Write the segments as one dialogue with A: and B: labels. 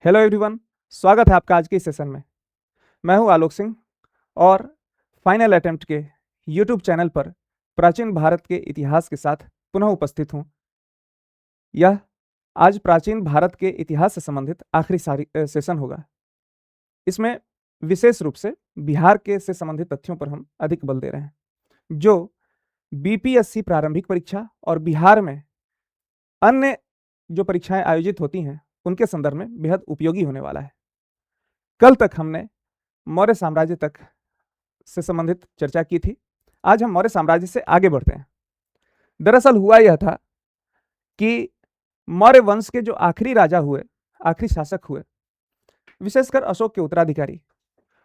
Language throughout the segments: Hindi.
A: हेलो एवरीवन, स्वागत है आपका आज के इस सेशन में। मैं हूं आलोक सिंह और फाइनल अटेम्प्ट के यूट्यूब चैनल पर प्राचीन भारत के इतिहास के साथ पुनः उपस्थित हूं। यह आज प्राचीन भारत के इतिहास से संबंधित आखिरी सेशन होगा। इसमें विशेष रूप से बिहार के से संबंधित तथ्यों पर हम अधिक बल दे रहे हैं, जो बीपीएससी प्रारंभिक परीक्षा और बिहार में अन्य जो परीक्षाएं आयोजित होती हैं उनके संदर्भ में बेहद उपयोगी होने वाला है। कल तक हमने मौर्य साम्राज्य तक से संबंधित चर्चा की थी। आज हम मौर्य साम्राज्य से आगे बढ़ते हैं। दरअसल हुआ यह था कि मौर्य वंश के जो आखिरी राजा हुए, आखिरी शासक हुए, विशेषकर अशोक के उत्तराधिकारी,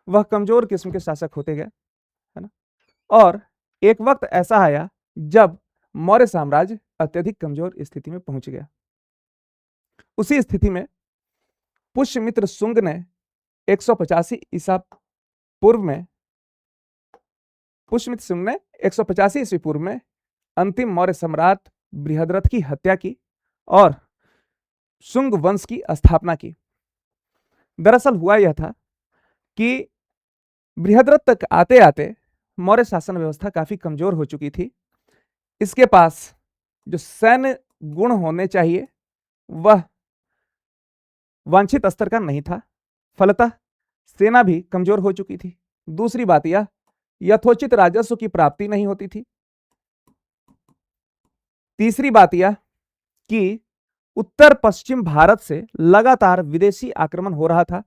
A: वह कमजोर किस्म के शासक होते गए, है ना। और एक वक्त ऐसा आया जब मौर्य साम्राज्य अत्यधिक कमजोर स्थिति में पहुंच गया। उसी स्थिति में पुष्यमित्र शुंग ने 185 ईसा पूर्व में पुष्यमित्र शुंग ने 185 ईस्वी पूर्व में अंतिम मौर्य सम्राट बृहद्रथ की हत्या की और शुंग वंश की स्थापना की। दरअसल हुआ यह था कि बृहद्रथ तक आते आते मौर्य शासन व्यवस्था काफी कमजोर हो चुकी थी। इसके पास जो सैन्य गुण होने चाहिए वह वांछित स्तर का नहीं था। फलतः सेना भी कमजोर हो चुकी थी। दूसरी बात यह, यथोचित राजस्व की प्राप्ति नहीं होती थी। तीसरी बात यह कि उत्तर पश्चिम भारत से लगातार विदेशी आक्रमण हो रहा था,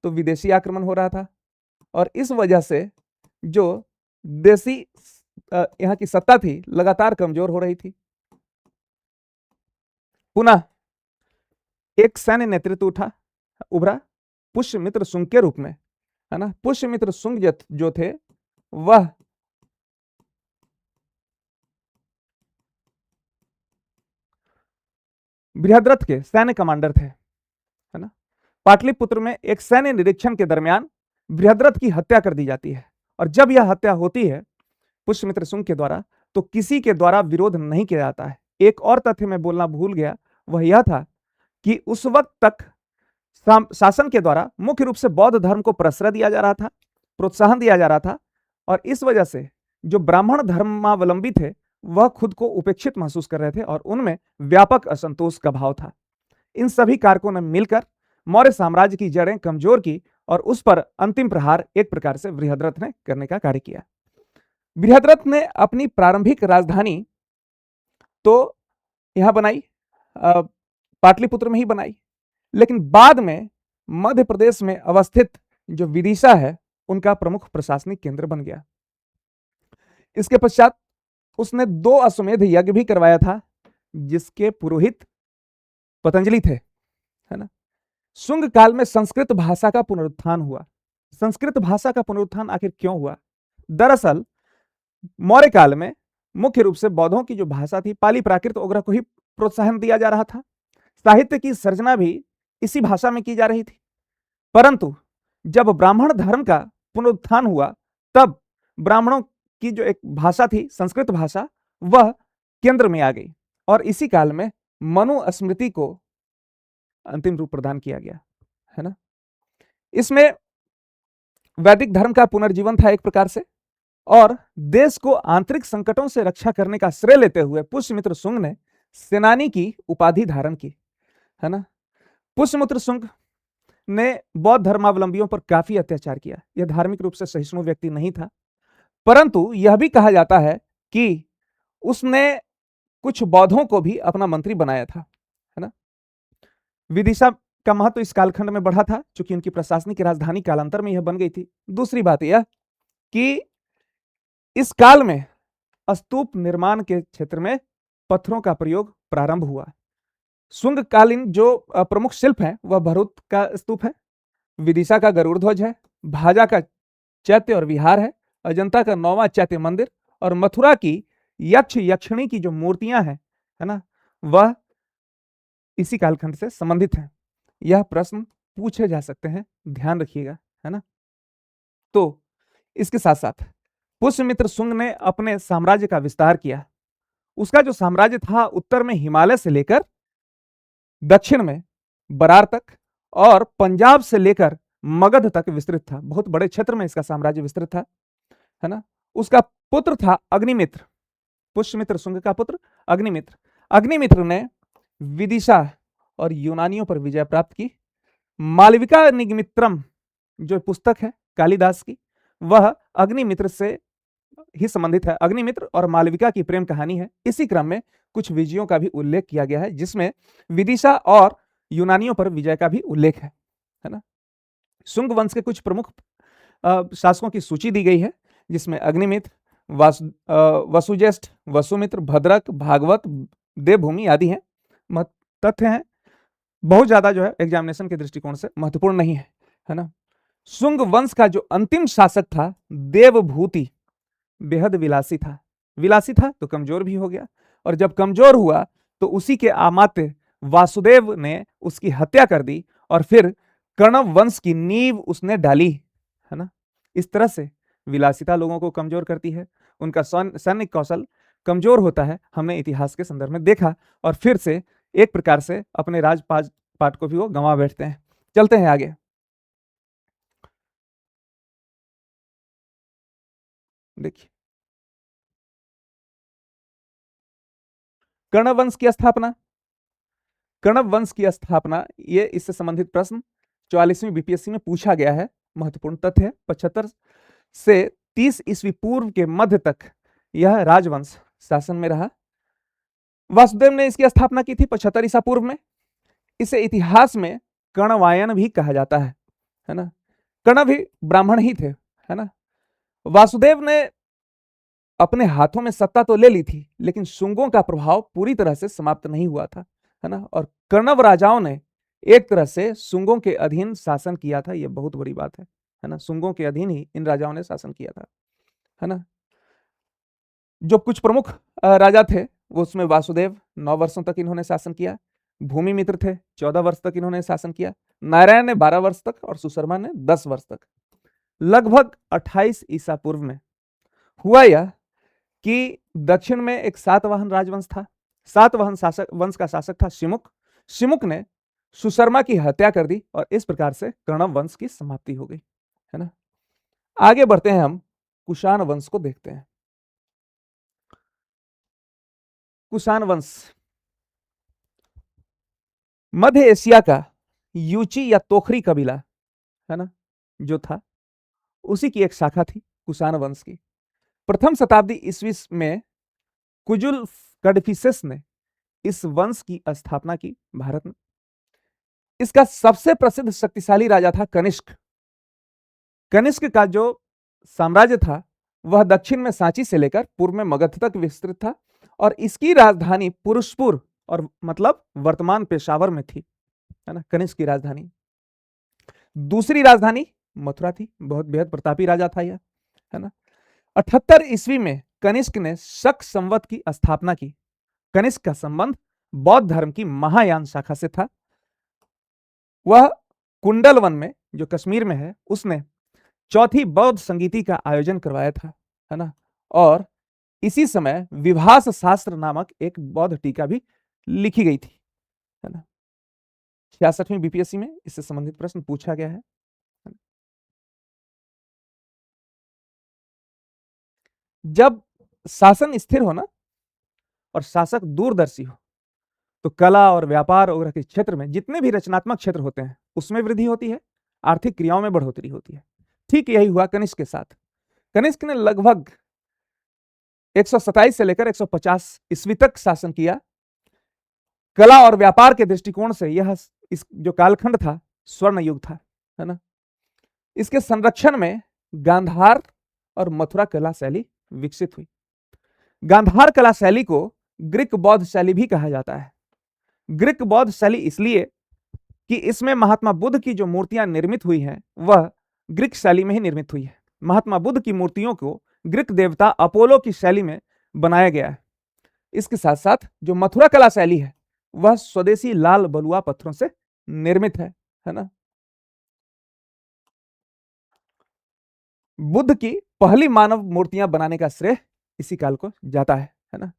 A: तो विदेशी आक्रमण हो रहा था और इस वजह से जो देशी यहां की सत्ता थी लगातार कमजोर हो रही थी। पुनः एक सैन्य नेतृत्व उभरा पुष्यमित्र शुंग के रूप में, है ना। पुष्यमित्र शुंग जो थे वह बृहद्रथ के सैन्य कमांडर थे, है ना। पाटलिपुत्र में एक सैन्य निरीक्षण के दरमियान बृहद्रथ की हत्या कर दी जाती है और जब यह हत्या होती है पुष्यमित्र शुंग के द्वारा तो किसी के द्वारा विरोध नहीं किया जाता है। एक और तथ्य मैं बोलना भूल गया, वह यह था कि उस वक्त तक शासन के द्वारा मुख्य रूप से बौद्ध धर्म को प्रश्रय दिया जा रहा था, प्रोत्साहन दिया जा रहा था और इस वजह से जो ब्राह्मण धर्मावलंबी थे वह खुद को उपेक्षित महसूस कर रहे थे और उनमें व्यापक असंतोष का भाव था। इन सभी कारकों ने मिलकर मौर्य साम्राज्य की जड़ें कमजोर की और उस पर अंतिम प्रहार एक प्रकार से बृहद्रथ ने करने का कार्य किया। बृहद्रथ ने अपनी प्रारंभिक राजधानी तो यहां बनाई, पाटलिपुत्र में ही बनाई, लेकिन बाद में मध्य प्रदेश में अवस्थित जो विदिशा है उनका प्रमुख प्रशासनिक केंद्र बन गया। इसके पश्चात उसने 2 अश्वमेध यज्ञ भी करवाया था जिसके पुरोहित पतंजलि थे, है ना। शुंग काल में संस्कृत भाषा का पुनरुत्थान हुआ। संस्कृत भाषा का पुनरुत्थान आखिर क्यों हुआ? दरअसल मौर्य काल में मुख्य रूप से बौद्धों की जो भाषा थी पाली प्राकृत ओग्र को ही प्रोत्साहन दिया जा रहा था। साहित्य की सर्जना भी इसी भाषा में की जा रही थी, परंतु जब ब्राह्मण धर्म का पुनरुत्थान हुआ तब ब्राह्मणों की जो एक भाषा थी संस्कृत भाषा वह केंद्र में आ गई और इसी काल में मनुस्मृति को अंतिम रूप प्रदान किया गया, है ना। इसमें वैदिक धर्म का पुनर्जीवन था एक प्रकार से और देश को आंतरिक संकटों से रक्षा करने का श्रेय लेते हुए पुष्यमित्र शुंग ने सेनानी की उपाधि धारण की, है ना। पुष्यमित्र शुंग ने बौद्ध धर्मावलंबियों पर काफी अत्याचार किया। यह धार्मिक रूप से सहिष्णु व्यक्ति नहीं था, परंतु यह भी कहा जाता है कि उसने कुछ बौद्धों को भी अपना मंत्री बनाया था, है ना। विदिशा का महत्व इस कालखंड में बढ़ा था क्योंकि उनकी प्रशासनिक राजधानी कालांतर में यह बन गई थी। दूसरी बात यह कि इस काल में स्तूप निर्माण के क्षेत्र में पत्थरों का प्रयोग प्रारंभ हुआ। शुंग कालीन जो प्रमुख शिल्प है वह भरूच का स्तूप है, विदिशा का गरुड़ ध्वज है, भाजा का चैत्य और विहार है, अजंता का 9वां चैत्य मंदिर और मथुरा की यक्ष यक्षिणी की जो मूर्तियां हैं, है ना, वह इसी कालखंड से संबंधित हैं। यह प्रश्न पूछे जा सकते हैं, ध्यान रखिएगा, है ना। तो इसके साथ साथ पुष्यमित्र शुंग ने अपने साम्राज्य का विस्तार किया। उसका जो साम्राज्य था उत्तर में हिमालय से लेकर दक्षिण में बरार तक और पंजाब से लेकर मगध तक विस्तृत था। बहुत बड़े क्षेत्र में इसका साम्राज्य विस्तृत था, है ना। उसका पुत्र था अग्निमित्र, पुष्यमित्र शुंग का पुत्र अग्निमित्र। अग्निमित्र ने विदिशा और यूनानियों पर विजय प्राप्त की। मालविका निगमित्रम जो पुस्तक है कालिदास की, वह अग्निमित्र से ही संबंधित है। अग्निमित्र और मालविका की प्रेम कहानी है। इसी क्रम में कुछ विजयों का भी उल्लेख किया गया है, जिसमें विदिशा और यूनानियों पर विजय का भी उल्लेख है ना। शुंग वंश के कुछ प्रमुख शासकों की सूची दी गई है, जिसमें अग्निमित्र, वसुज्येष्ठ, वसुमित्र, भद्रक, भागवत, देवभूमि आदि हैं। तथ्य हैं, बहुत ज्यादा जो है एग्जामिनेशन के दृष्टिकोण से महत्वपूर्ण नहीं है ना। शुंग वंश का जो अंतिम शासक था देवभूति, बेहद विलासी था। विलासी था तो कमजोर भी हो गया, और जब कमजोर हुआ तो उसी के अमात्य वासुदेव ने उसकी हत्या कर दी, और फिर कण्व वंश की नींव उसने डाली, है ना। इस तरह से विलासिता लोगों को कमजोर करती है, उनका सैनिक कौशल कमजोर होता है, हमने इतिहास के संदर्भ में देखा, और फिर से एक प्रकार से अपने राजपाट को भी वो गंवा बैठते हैं। चलते हैं आगे। देखिए, कण्व वंश की स्थापना। कण्व वंश की स्थापना, ये इससे संबंधित प्रश्न 44वीं बीपीएससी में पूछा गया है। महत्वपूर्ण तथ्य है, 75 से 30 ईस्वी पूर्व के मध्य तक यह राजवंश शासन में रहा। वासुदेव ने इसकी स्थापना की थी 75 ईसा पूर्व में। इसे इतिहास में कण्वायन भी कहा जाता है ना। कण्व भी ब्राह्मण ही थे, है ना। वासुदेव ने अपने हाथों में सत्ता तो ले ली थी, लेकिन शुंगों का प्रभाव पूरी तरह से समाप्त नहीं हुआ था, है ना। और कण्व राजाओं ने एक तरह से शुंगों के अधीन शासन किया था। यह बहुत बड़ी बात है ना। शुंगों के अधीन ही इन राजाओं ने शासन किया था, है ना। जो कुछ प्रमुख राजा थे वो उसमें वासुदेव 9 वर्षों तक इन्होंने शासन किया। भूमिमित्र थे, 14 वर्ष तक इन्होंने शासन किया। नारायण ने 12 वर्ष तक, और सुशर्मा ने 10 वर्ष तक। लगभग 28 ईसा पूर्व में हुआ यह कि दक्षिण में एक सातवाहन राजवंश था। सातवाहन वंश का शासक था शिमुक। शिमुक ने सुशर्मा की हत्या कर दी, और इस प्रकार से कण्व वंश की समाप्ति हो गई, है ना। आगे बढ़ते हैं, हम कुषाण वंश को देखते हैं। कुषाण वंश मध्य एशिया का यूची या तोखरी कबीला, है ना, जो था, उसी की एक शाखा थी कुषाण वंश की। प्रथम शताब्दी ईस्वी में कुजुल कडफिसेस ने इस वंश की स्थापना की भारत में। इसका सबसे प्रसिद्ध शक्तिशाली राजा था कनिष्क। कनिष्क का जो साम्राज्य था वह दक्षिण में सांची से लेकर पूर्व में मगध तक विस्तृत था, और इसकी राजधानी पुरुषपुर, और मतलब वर्तमान पेशावर में थी, है ना, कनिष्क की राजधानी। दूसरी राजधानी मथुरा थी। बहुत बेहद प्रतापी राजा था यह, है ना। 78 ईस्वी में कनिष्क ने शक संवत की स्थापना की। कनिष्क का संबंध बौद्ध धर्म की महायान शाखा से था। वह कुंडलवन में, जो कश्मीर में है, उसने चौथी बौद्ध संगीति का आयोजन करवाया था, है ना। और इसी समय विभास शास्त्र नामक एक बौद्ध टीका भी लिखी गई थी, है ना। 66वीं बीपीएससी में इससे संबंधित प्रश्न पूछा गया है। जब शासन स्थिर हो ना, और शासक दूरदर्शी हो, तो कला और व्यापार वगैरह के क्षेत्र में जितने भी रचनात्मक क्षेत्र होते हैं उसमें वृद्धि होती है, आर्थिक क्रियाओं में बढ़ोतरी होती है। ठीक यही हुआ कनिष्क के साथ। कनिष्क ने लगभग 127 से लेकर 150 ईस्वी तक शासन किया। कला और व्यापार के दृष्टिकोण से यह इस जो कालखंड था स्वर्ण युग था, है ना। इसके संरक्षण में गांधार और मथुरा कला शैली विकसित हुई। गांधार कला शैली को ग्रीक बौद्ध शैली भी कहा जाता है। ग्रीक बौद्ध शैली इसलिए कि इसमें महात्मा बुद्ध की जो मूर्तियां निर्मित हुई हैं वह ग्रीक शैली में ही निर्मित हुई है। महात्मा बुद्ध की मूर्तियों को ग्रीक देवता अपोलो की शैली में बनाया गया है। इसके साथ साथ जो मथुरा कला शैली है वह स्वदेशी लाल बलुआ पत्थरों से निर्मित है ना। बुद्ध की पहली मानव मूर्तियां बनाने का श्रेय इसी काल को जाता है ना।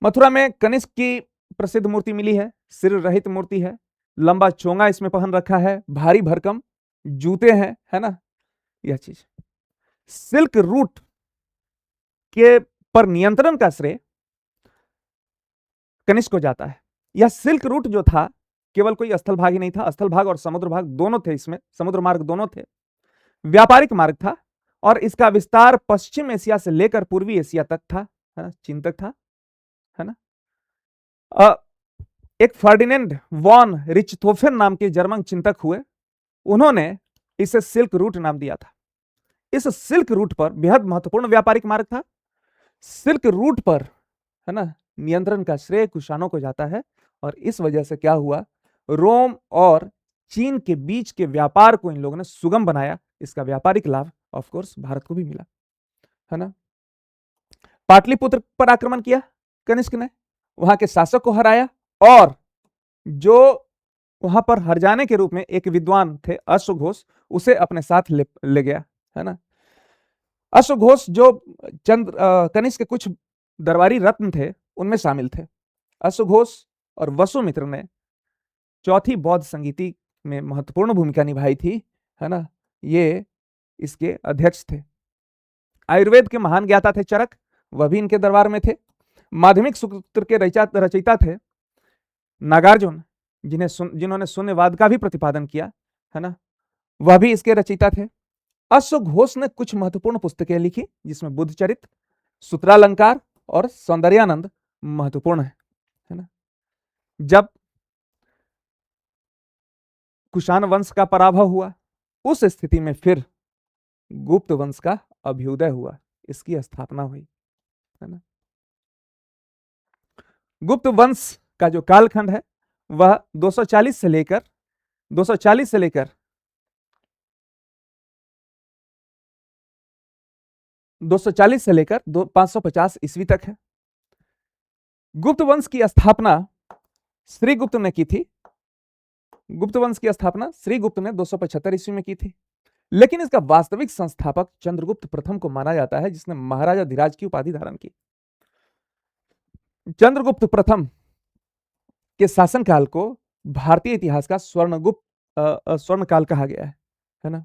A: मथुरा में कनिष्क की प्रसिद्ध मूर्ति मिली है, सिर रहित मूर्ति है। लंबा चोंगा इसमें पहन रखा है, भारी भरकम जूते हैं, है ना, यह चीज। सिल्क रूट के पर नियंत्रण का श्रेय कनिष्क को जाता है। यह सिल्क रूट जो था केवल कोई स्थल भाग ही नहीं था, स्थल भाग और समुद्र भाग दोनों थे, इसमें समुद्र मार्ग दोनों थे, व्यापारिक मार्ग था और इसका विस्तार पश्चिम एशिया से लेकर पूर्वी एशिया तक था, है ना, चीन तक था, है ना। एक फर्डिनेंड वॉन रिचथोफेन नाम के जर्मन चिंतक हुए, उन्होंने इसे सिल्क रूट नाम दिया था। इस सिल्क रूट पर बेहद महत्वपूर्ण व्यापारिक मार्ग था। सिल्क रूट पर, है ना, नियंत्रण का श्रेय कुषाणों को जाता है और इस वजह से क्या हुआ, रोम और चीन के बीच के व्यापार को इन लोगों ने सुगम बनाया। इसका व्यापारिक लाभ ऑफ कोर्स भारत को भी मिला, है ना। पाटलिपुत्र पर आक्रमण किया कनिष्क ने, वहां के शासक को हराया और जो वहां पर हरजाने के रूप में एक विद्वान थे अश्वघोष, उसे अपने साथ ले गया, है ना। अश्वघोष जो कनिष्क के कुछ दरबारी रत्न थे उनमें शामिल थे। अश्वघोष और वसुमित्र ने चौथी बौद्ध संगीति में महत्वपूर्ण भूमिका निभाई थी, है ना, ये इसके अध्यक्ष थे। आयुर्वेद के महान ज्ञाता थे चरक, वह भी इनके दरबार में थे। माध्यमिक सूत्र के रचयिता थे नागार्जुन, जिन्होंने शून्यवाद का भी प्रतिपादन किया, है ना, वह भी इसके रचयिता थे। अश्वघोष ने कुछ महत्वपूर्ण पुस्तकें लिखी जिसमें बुद्धचरित, सूत्रालंकार और सौंदर्यानंद महत्वपूर्ण है ना। जब कुषाण वंश का पराभव हुआ, उस स्थिति में फिर गुप्त वंश का अभ्युदय हुआ, इसकी स्थापना हुई, है ना। गुप्त वंश का जो कालखंड है वह 240 से लेकर 240 से लेकर 550 ईस्वी तक है। गुप्त वंश की स्थापना श्रीगुप्त ने की थी। गुप्त वंश की स्थापना श्रीगुप्त ने 275 ईस्वी में की थी, लेकिन इसका वास्तविक संस्थापक चंद्रगुप्त प्रथम को माना जाता है, जिसने महाराजा धीराज की उपाधि धारण की। चंद्रगुप्त प्रथम के शासनकाल को भारतीय इतिहास का स्वर्ण काल कहा गया है ना।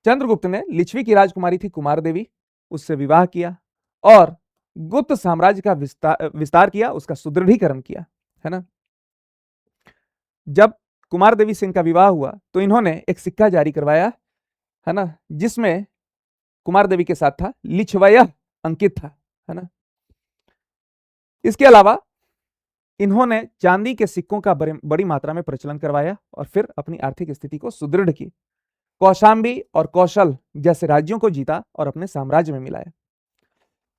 A: चंद्रगुप्त ने लिच्छवी की राजकुमारी थी कुमार देवी, उससे विवाह किया और गुप्त साम्राज्य का विस्तार किया, उसका सुदृढ़ीकरण किया, है ना। जब कुमार देवी से इनका विवाह हुआ तो इन्होंने एक सिक्का जारी करवाया, है ना, जिसमें कुमार देवी के साथ था लिच्छवय अंकित था, है ना। इसके अलावा इन्होंने चांदी के सिक्कों का बड़ी मात्रा में प्रचलन करवाया और फिर अपनी आर्थिक स्थिति को सुदृढ़ की। कौशांबी और कौशल जैसे राज्यों को जीता और अपने साम्राज्य में मिलाया।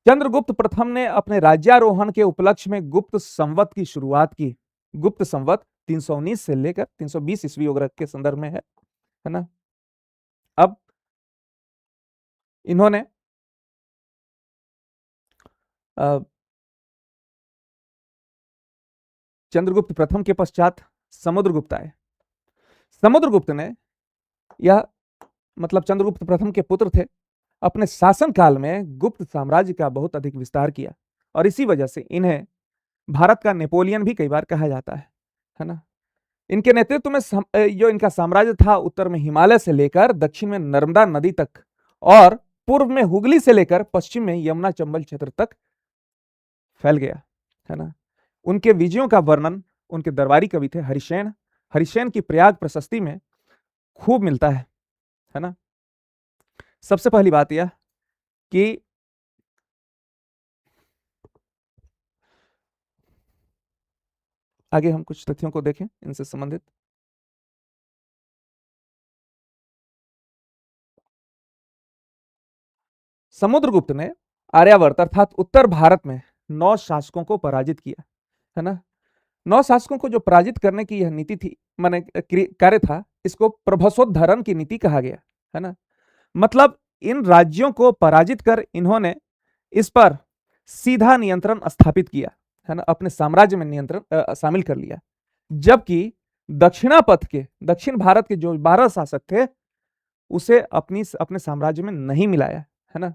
A: चंद्रगुप्त प्रथम ने अपने राज्यारोहण के उपलक्ष्य में गुप्त संवत की शुरुआत की। गुप्त संवत 319 से लेकर 320 ईस्वी के संदर्भ में है ना। अब इन्होंने चंद्रगुप्त प्रथम के पश्चात समुद्रगुप्त आए। समुद्रगुप्त ने यह मतलब चंद्रगुप्त प्रथम के पुत्र थे, अपने शासन काल में गुप्त साम्राज्य का बहुत अधिक विस्तार किया और इसी वजह से इन्हें भारत का नेपोलियन भी कई बार कहा जाता है ना। इनके नेतृत्व में जो इनका साम्राज्य था उत्तर में हिमालय से लेकर दक्षिण में नर्मदा नदी तक और पूर्व में हुगली से लेकर पश्चिम में यमुना चंबल क्षेत्र तक फैल गया, है ना। उनके विजयों का वर्णन उनके दरबारी कवि थे हरिशेन की प्रयाग प्रशस्ति में खूब मिलता है ना। सबसे पहली बात यह कि आगे हम कुछ तथ्यों को देखें इनसे संबंधित। समुद्रगुप्त ने आर्यावर्त अर्थात उत्तर भारत में 9 शासकों को पराजित किया, है ना। 9 शासकों को जो पराजित करने की यह नीति थी, माने कार्य था, इसको प्रभसोद्धरण की नीति कहा गया, है ना। मतलब इन राज्यों को पराजित कर इन्होंने इस पर सीधा नियंत्रण स्थापित किया, है ना, अपने साम्राज्य में नियंत्रण शामिल कर लिया। जबकि दक्षिण भारत के जो 12 शासक थे उसे अपने साम्राज्य में नहीं मिलाया, है ना,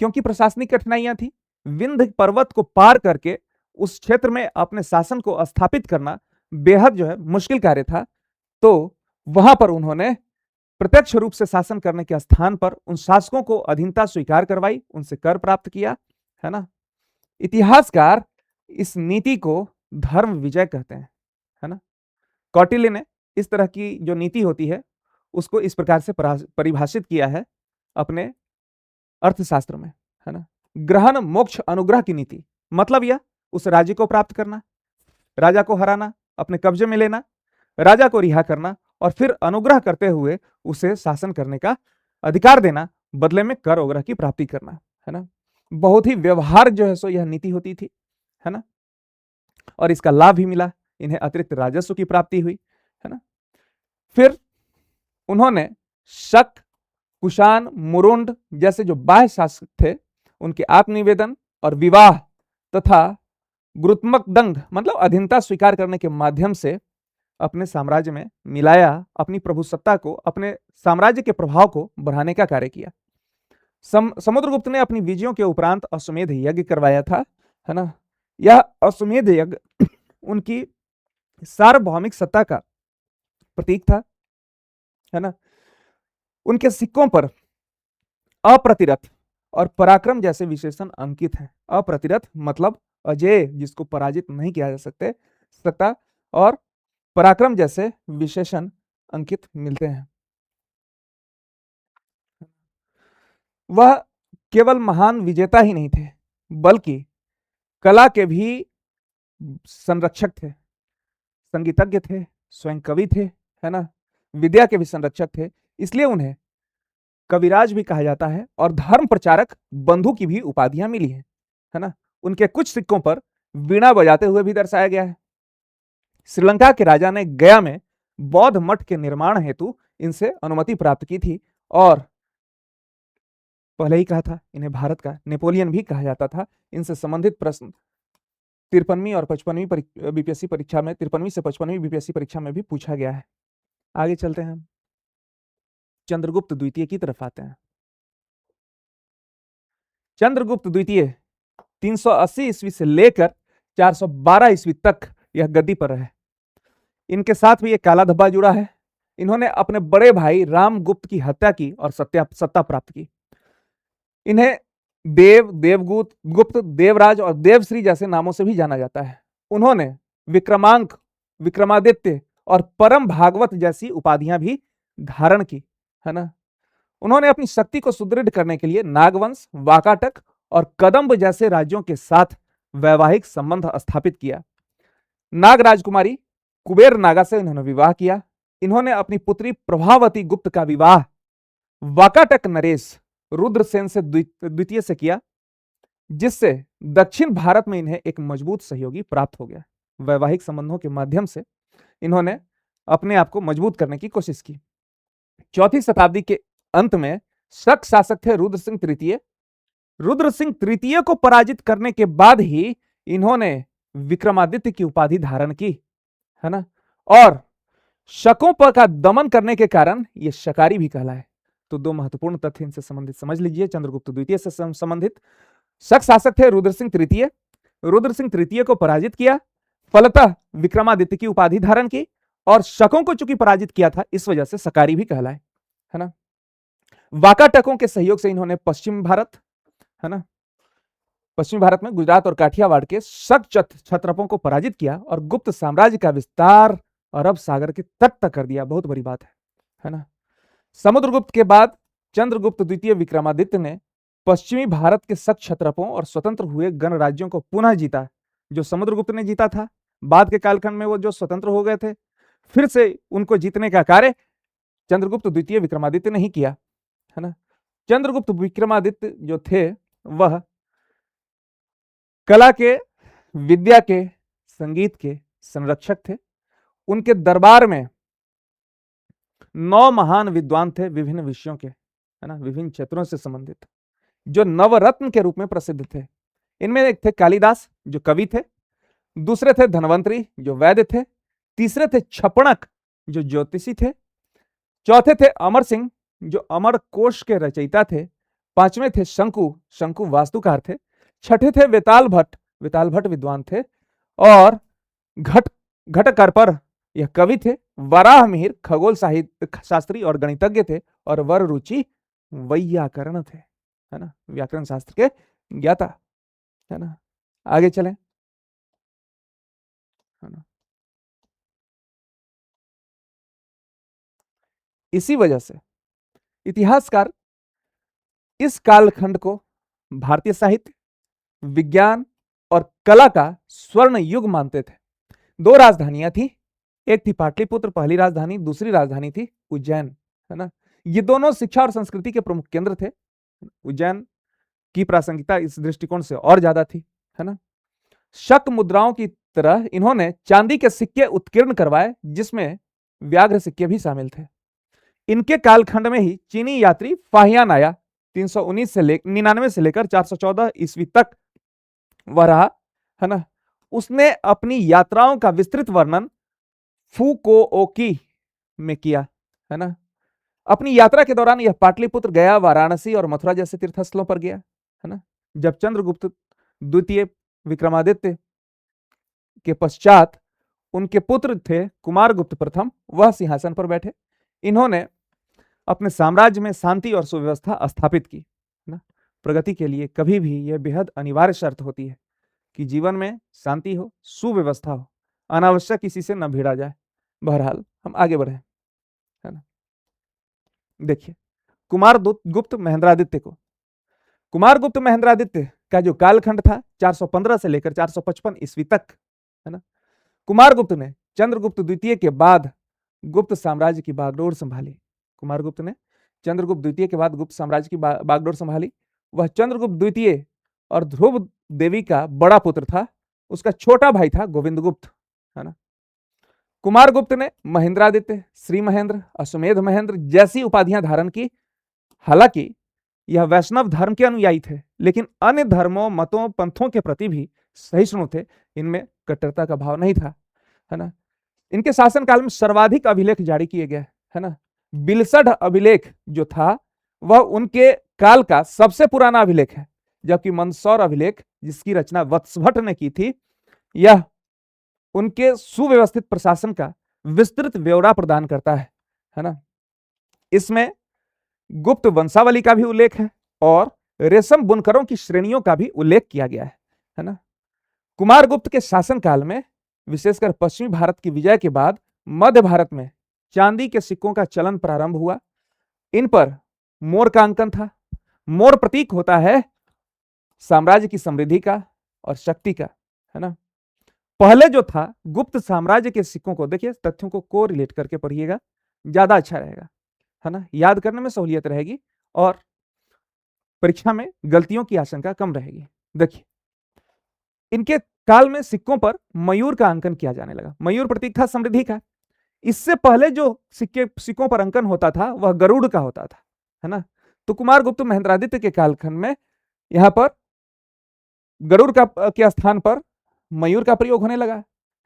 A: क्योंकि प्रशासनिक कठिनाइयां थी। विंध्य पर्वत को पार करके उस क्षेत्र में अपने शासन को स्थापित करना बेहद जो है मुश्किल कार्य था, तो वहां पर उन्होंने प्रत्यक्ष रूप से शासन करने के स्थान पर उन शासकों को अधीनता स्वीकार करवाई, उनसे कर प्राप्त किया, है ना। इतिहासकार इस नीति को धर्म विजय कहते हैं, है ना। कौटिल्य ने इस तरह की जो नीति होती है उसको इस प्रकार से परिभाषित किया है अपने अर्थशास्त्र में, है ना। ग्रहण मोक्ष अनुग्रह की नीति, मतलब यह उस राज्य को प्राप्त करना, राजा को हराना, अपने कब्जे में लेना, राजा को रिहा करना और फिर अनुग्रह करते हुए उसे शासन करने का अधिकार देना, बदले में कर वगैरह की प्राप्ति करना, है ना। बहुत ही व्यवहार जो है सो यह नीति होती थी, है ना। और इसका लाभ भी मिला, इन्हें अतिरिक्त राजस्व की प्राप्ति हुई, है ना। फिर उन्होंने शक, कुषाण, मुरुंड जैसे जो बाह्य शासक थे उनके आत्मनिवेदन और विवाह तथा गुरुत्मक दंड मतलब अधीनता स्वीकार करने के माध्यम से अपने साम्राज्य में मिलाया, अपनी प्रभुसत्ता को, अपने साम्राज्य के प्रभाव को बढ़ाने का कार्य किया। समुद्रगुप्त ने अपनी विजयों के उपरांत अश्वमेध यज्ञ करवाया था, है ना। यह अश्वमेध यज्ञ उनकी सार्वभौमिक सत्ता का प्रतीक था, है ना। उनके सिक्कों पर अप्रतिरथ और पराक्रम जैसे विशेषण अंकित हैं। अप्रतिरथ मतलब अजय, जिसको पराजित नहीं किया जा सकता, और पराक्रम जैसे विशेषण अंकित मिलते हैं। वह केवल महान विजेता ही नहीं थे, बल्कि कला के भी संरक्षक थे, संगीतज्ञ थे, स्वयं कवि थे, है ना, विद्या के भी संरक्षक थे। इसलिए उन्हें कविराज भी कहा जाता है और धर्म प्रचारक बंधु की भी उपाधियां मिली है ना। उनके कुछ सिक्कों पर वीणा बजाते हुए भी दर्शाया गया है। श्रीलंका के राजा ने गया में बौद्ध मठ के निर्माण हेतु इनसे अनुमति प्राप्त की थी, और पहले ही कहा था इन्हें भारत का नेपोलियन भी कहा जाता था। इनसे संबंधित प्रश्न 53वीं और 55वीं बीपीएससी परीक्षा में, 53वीं से 55वीं बीपीएससी परीक्षा में भी पूछा गया है। आगे चलते हैं, चंद्रगुप्त द्वितीय की तरफ आते हैं। चंद्रगुप्त द्वितीय 380 ईस्वी से लेकर 412 ईस्वी तक यह गद्दी पर रहे। इनके साथ भी एक काला धब्बा जुड़ा है। इन्होंने अपने बड़े भाई रामगुप्त की हत्या की और सत्ता प्राप्त की। इन्हें देव, देवगुप्त, गुप्त, देवराज और देवश्री जैसे नामों से भी जाना जाता है। उन्होंने विक्रमांक, विक्रमादित्य और परम भागवत जैसी उपाधियां भी धारण की, है ना। उन्होंने अपनी शक्ति को सुदृढ़ करने के लिए नागवंश, वाकाटक और कदंब जैसे राज्यों के साथ वैवाहिक संबंध स्थापित किया। नाग राजकुमारी कुबेर नागा से इन्होंने विवाह किया। इन्होंने अपनी पुत्री प्रभावती गुप्त का विवाह वाकाटक नरेश रुद्रसेन से द्वितीय से किया, जिससे दक्षिण भारत में इन्हें एक मजबूत सहयोगी प्राप्त हो गया। वैवाहिक संबंधों के माध्यम से इन्होंने अपने आप को मजबूत करने की कोशिश की। 4वीं शताब्दी के अंत में शक शासक थे रुद्र सिंह तृतीय। रुद्र सिंह तृतीय को पराजित करने के बाद ही इन्होंने विक्रमादित्य की उपाधि धारण की, है ना। और शकों पर का दमन करने के कारण ये शकारी भी कहलाए। तो दो महत्वपूर्ण तथ्य इनसे संबंधित समझ लीजिए। चंद्रगुप्त द्वितीय से संबंधित शक शासक थे रुद्र सिंह तृतीय। रुद्र सिंह तृतीय को पराजित किया, फलतः विक्रमादित्य की उपाधि धारण की, और शकों को चूंकि पराजित किया था इस वजह से शकारी भी कहलाए, है ना। वाकाटकों के सहयोग से इन्होंने पश्चिम भारत, है ना, पश्चिमी भारत में गुजरात और काठियावाड़ के शक क्षत्रपों को पराजित किया और गुप्त साम्राज्य का विस्तार अरब सागर के तट तक कर दिया। बहुत बड़ी बात है ना। समुद्रगुप्त के बाद चंद्रगुप्त द्वितीय विक्रमादित्य ने पश्चिमी भारत के शक क्षत्रपों और स्वतंत्र हुए गणराज्यों को पुनः जीता। जो समुद्रगुप्त ने जीता था, बाद के कालखंड में वो जो स्वतंत्र हो गए थे, फिर से उनको जीतने का कार्य चंद्रगुप्त द्वितीय विक्रमादित्य ने ही किया, है ना। चंद्रगुप्त विक्रमादित्य जो थे वह कला के, विद्या के, संगीत के संरक्षक थे। उनके दरबार में 9 महान विद्वान थे विभिन्न विषयों के, है ना, विभिन्न क्षेत्रों से संबंधित, जो नवरत्न के रूप में प्रसिद्ध थे। इनमें एक थे कालिदास जो कवि थे, दूसरे थे धनवंतरी जो वैद्य थे, तीसरे थे छपणक जो ज्योतिषी थे, चौथे थे अमर सिंह जो अमर कोश के रचयिता थे, पांचवें थे शंकु, शंकु वास्तुकार थे, छठे थे वेताल भट्ट, वेताल भट्ट विद्वान थे, और घट घटकर पर यह कवि थे, वराह मिहिर खगोल साहित्य शास्त्री और गणितज्ञ थे, और वर रुचि वैयाकरण थे, है ना, व्याकरण शास्त्र के ज्ञाता, है ना। आगे चलें, है ना। इसी वजह से इतिहासकार इस कालखंड को भारतीय साहित्य, विज्ञान और कला का स्वर्ण युग मानते थे। दो राजधानियां थी, एक थी पाटलिपुत्र पहली राजधानी, दूसरी राजधानी थी उज्जैन, है ना। ये दोनों शिक्षा और संस्कृति के प्रमुख केंद्र थे। उज्जैन की प्रासंगिकता इस दृष्टिकोण से और ज्यादा थी, है ना। शक मुद्राओं की तरह इन्होंने चांदी के सिक्के उत्कीर्ण करवाए, जिसमें व्याघ्र सिक्के भी शामिल थे। इनके कालखंड में ही चीनी यात्री फाहियान आया, 319 से 99 से लेकर 414 ईस्वी तक वह रहा, है ना। उसने अपनी यात्राओं का विस्तृत वर्णन फुकुओकी में किया, है ना। अपनी यात्रा के दौरान यह पाटलिपुत्र, गया, वाराणसी और मथुरा जैसे तीर्थस्थलों पर गया, है ना। जब चंद्रगुप्त द्वितीय विक्रमादित्य के पश्चात उनके पुत्र थे कुमारगुप्त प्रथम, वह सिंहासन पर बैठे। इन्होंने अपने साम्राज्य में शांति और सुव्यवस्था स्थापित की, ना। प्रगति के लिए कभी भी यह बेहद अनिवार्य शर्त होती है कि जीवन में शांति हो, सुव्यवस्था हो, अनावश्यक किसी से न भिड़ा जाए। बहरहाल हम आगे बढ़े, है ना। देखिए, कुमारगुप्त महेंद्रादित्य को, कुमारगुप्त महेंद्रादित्य का जो कालखंड था 415 से लेकर 455 ईस्वी तक, है ना। कुमारगुप्त ने चंद्रगुप्त द्वितीय के बाद गुप्त साम्राज्य की बागडोर संभाली। कुमारगुप्त ने चंद्रगुप्त द्वितीय के बाद गुप्त साम्राज्य की बागडोर संभाली। वह चंद्रगुप्त द्वितीय और ध्रुव देवी का बड़ा पुत्र था, उसका छोटा भाई था गोविंदगुप्त, है ना। कुमारगुप्त ने महेंद्रादित्य, श्री महेंद्र, अश्वमेध महेंद्र जैसी उपाधियां धारण की। हालांकि यह वैष्णव धर्म के अनुयायी थे, लेकिन अन्य धर्मों, मतों, पंथों के प्रति भी सहिष्णु थे, इनमें कट्टरता का भाव नहीं था, है ना। इनके शासनकाल में सर्वाधिक अभिलेख जारी किए गए, है ना। बिलसठ अभिलेख जो था वह उनके काल का सबसे पुराना अभिलेख है, जबकि मंदसौर अभिलेख जिसकी रचना वत्सभट्ट ने की थी, यह उनके सुव्यवस्थित प्रशासन का विस्तृत ब्यौरा प्रदान करता है ना। इसमें गुप्त वंशावली का भी उल्लेख है और रेशम बुनकरों की श्रेणियों का भी उल्लेख किया गया है ना। कुमारगुप्त के शासनकाल में विशेषकर पश्चिमी भारत की विजय के बाद मध्य भारत में चांदी के सिक्कों का चलन प्रारंभ हुआ। इन पर मोर का अंकन था। मोर प्रतीक होता है साम्राज्य की समृद्धि का और शक्ति का, है ना। पहले जो था गुप्त साम्राज्य के सिक्कों को देखिए, तथ्यों को रिलेट करके पढ़िएगा, ज्यादा अच्छा रहेगा, है ना। याद करने में सहूलियत रहेगी और परीक्षा में गलतियों की आशंका कम रहेगी। देखिए, इनके काल में सिक्कों पर मयूर का अंकन किया जाने लगा। मयूर प्रतीक था समृद्धि का। इससे पहले जो सिक्कों पर अंकन होता था वह गरुड़ का होता था, है ना। तो कुमारगुप्त महेंद्रादित्य के कालखंड में यहां पर गरुड़ का के स्थान पर मयूर का प्रयोग होने लगा,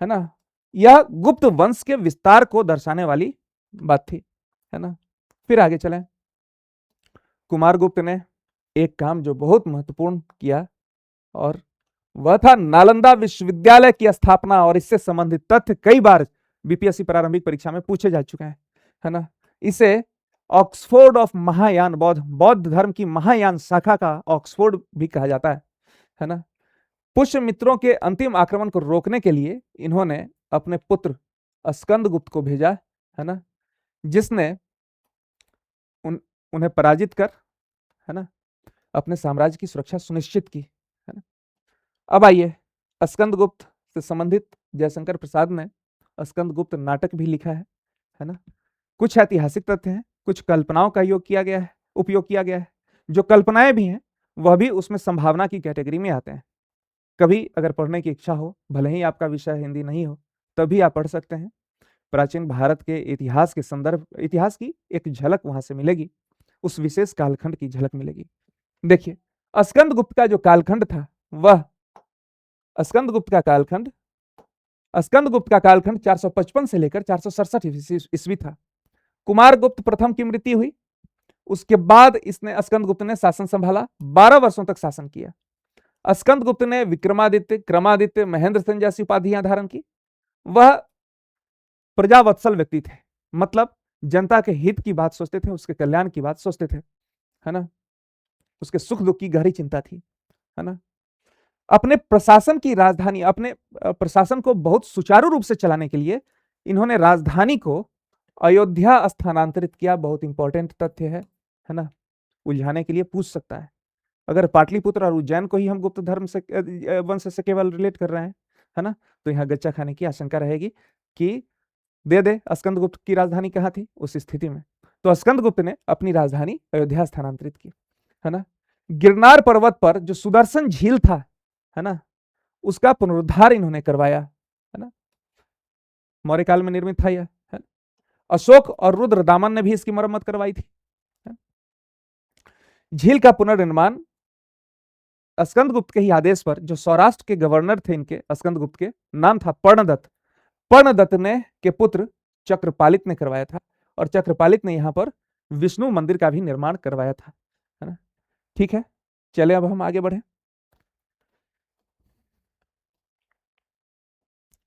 A: है ना। यह गुप्त वंश के विस्तार को दर्शाने वाली बात थी, है ना। फिर आगे चलें। कुमारगुप्त ने एक काम जो बहुत महत्वपूर्ण किया और वह था नालंदा विश्वविद्यालय की स्थापना, और इससे संबंधित तथ्य कई बार बीपीएससी प्रारंभिक परीक्षा में पूछे जा चुके हैं, है ना। इसे ऑक्सफोर्ड ऑफ महायान, बौद्ध धर्म की महायान शाखा का ऑक्सफोर्ड भी कहा जाता है ना। पुष्यमित्रों के अंतिम आक्रमण को रोकने के लिए इन्होंने अपने पुत्र स्कंदगुप्त को भेजा, है ना, जिसने उन्हें पराजित कर, है ना, अपने साम्राज्य की सुरक्षा सुनिश्चित की, है ना। अब आइए, स्कंदगुप्त से संबंधित जयशंकर प्रसाद ने स्कंदगुप्त नाटक भी लिखा है ना। कुछ ऐतिहासिक तथ्य हैं, कुछ कल्पनाओं का उपयोग किया गया है। जो कल्पनाएं भी हैं वह भी उसमें संभावना की कैटेगरी में आते हैं। कभी अगर पढ़ने की इच्छा हो, भले ही आपका विषय हिंदी नहीं हो, तभी आप पढ़ सकते हैं। प्राचीन भारत के इतिहास के संदर्भ, इतिहास की एक झलक वहां से मिलेगी, उस विशेष कालखंड की झलक मिलेगी। देखिए, स्कंदगुप्त का जो कालखंड था वह स्कंदगुप्त का कालखंड 455 से लेकर 467 ईस्वी था। कुमारगुप्त प्रथम की मृत्यु हुई, उसके बाद इसने स्कंदगुप्त ने शासन संभाला, 12 वर्षों तक शासन किया। स्कंदगुप्त ने विक्रमादित्य, क्रमादित्य, महेंद्र सेन जैसी उपाधियां धारण की। वह प्रजावत्सल व्यक्ति थे, मतलब जनता के हित की बात सोचते थे, उसके कल्याण की बात सोचते थे, है ना, उसके सुख दुख की गहरी चिंता थी, है ना। अपने प्रशासन की राजधानी, अपने प्रशासन को बहुत सुचारू रूप से चलाने के लिए इन्होंने राजधानी को अयोध्या स्थानांतरित किया। बहुत इंपॉर्टेंट तथ्य है ना, उलझाने के लिए पूछ सकता है। अगर पाटलिपुत्र और उज्जैन को ही हम गुप्त धर्म से वंश से केवल रिलेट कर रहे हैं, है ना, तो यहाँ गच्चा खाने की आशंका रहेगी कि दे स्कंदगुप्त की राजधानी कहाँ थी उस स्थिति में। तो स्कंदगुप्त ने अपनी राजधानी अयोध्या स्थानांतरित की, है ना। गिरनार पर्वत पर जो सुदर्शन झील था, है ना, उसका पुनरुद्धार इन्होंने करवाया, है ना, मौर्य काल में निर्मित था यह, है। अशोक और रुद्रदामन ने भी इसकी मरम्मत करवाई थी। झील का पुनर्निर्माण स्कंदगुप्त के ही आदेश पर, जो सौराष्ट्र के गवर्नर थे इनके, स्कंदगुप्त के नाम था पर्णदत्त, पर्णदत्त ने के पुत्र चक्रपालित ने करवाया था, और चक्रपालित ने यहां पर विष्णु मंदिर का भी निर्माण करवाया था, है ना। ठीक है, चले अब हम आगे बढ़े।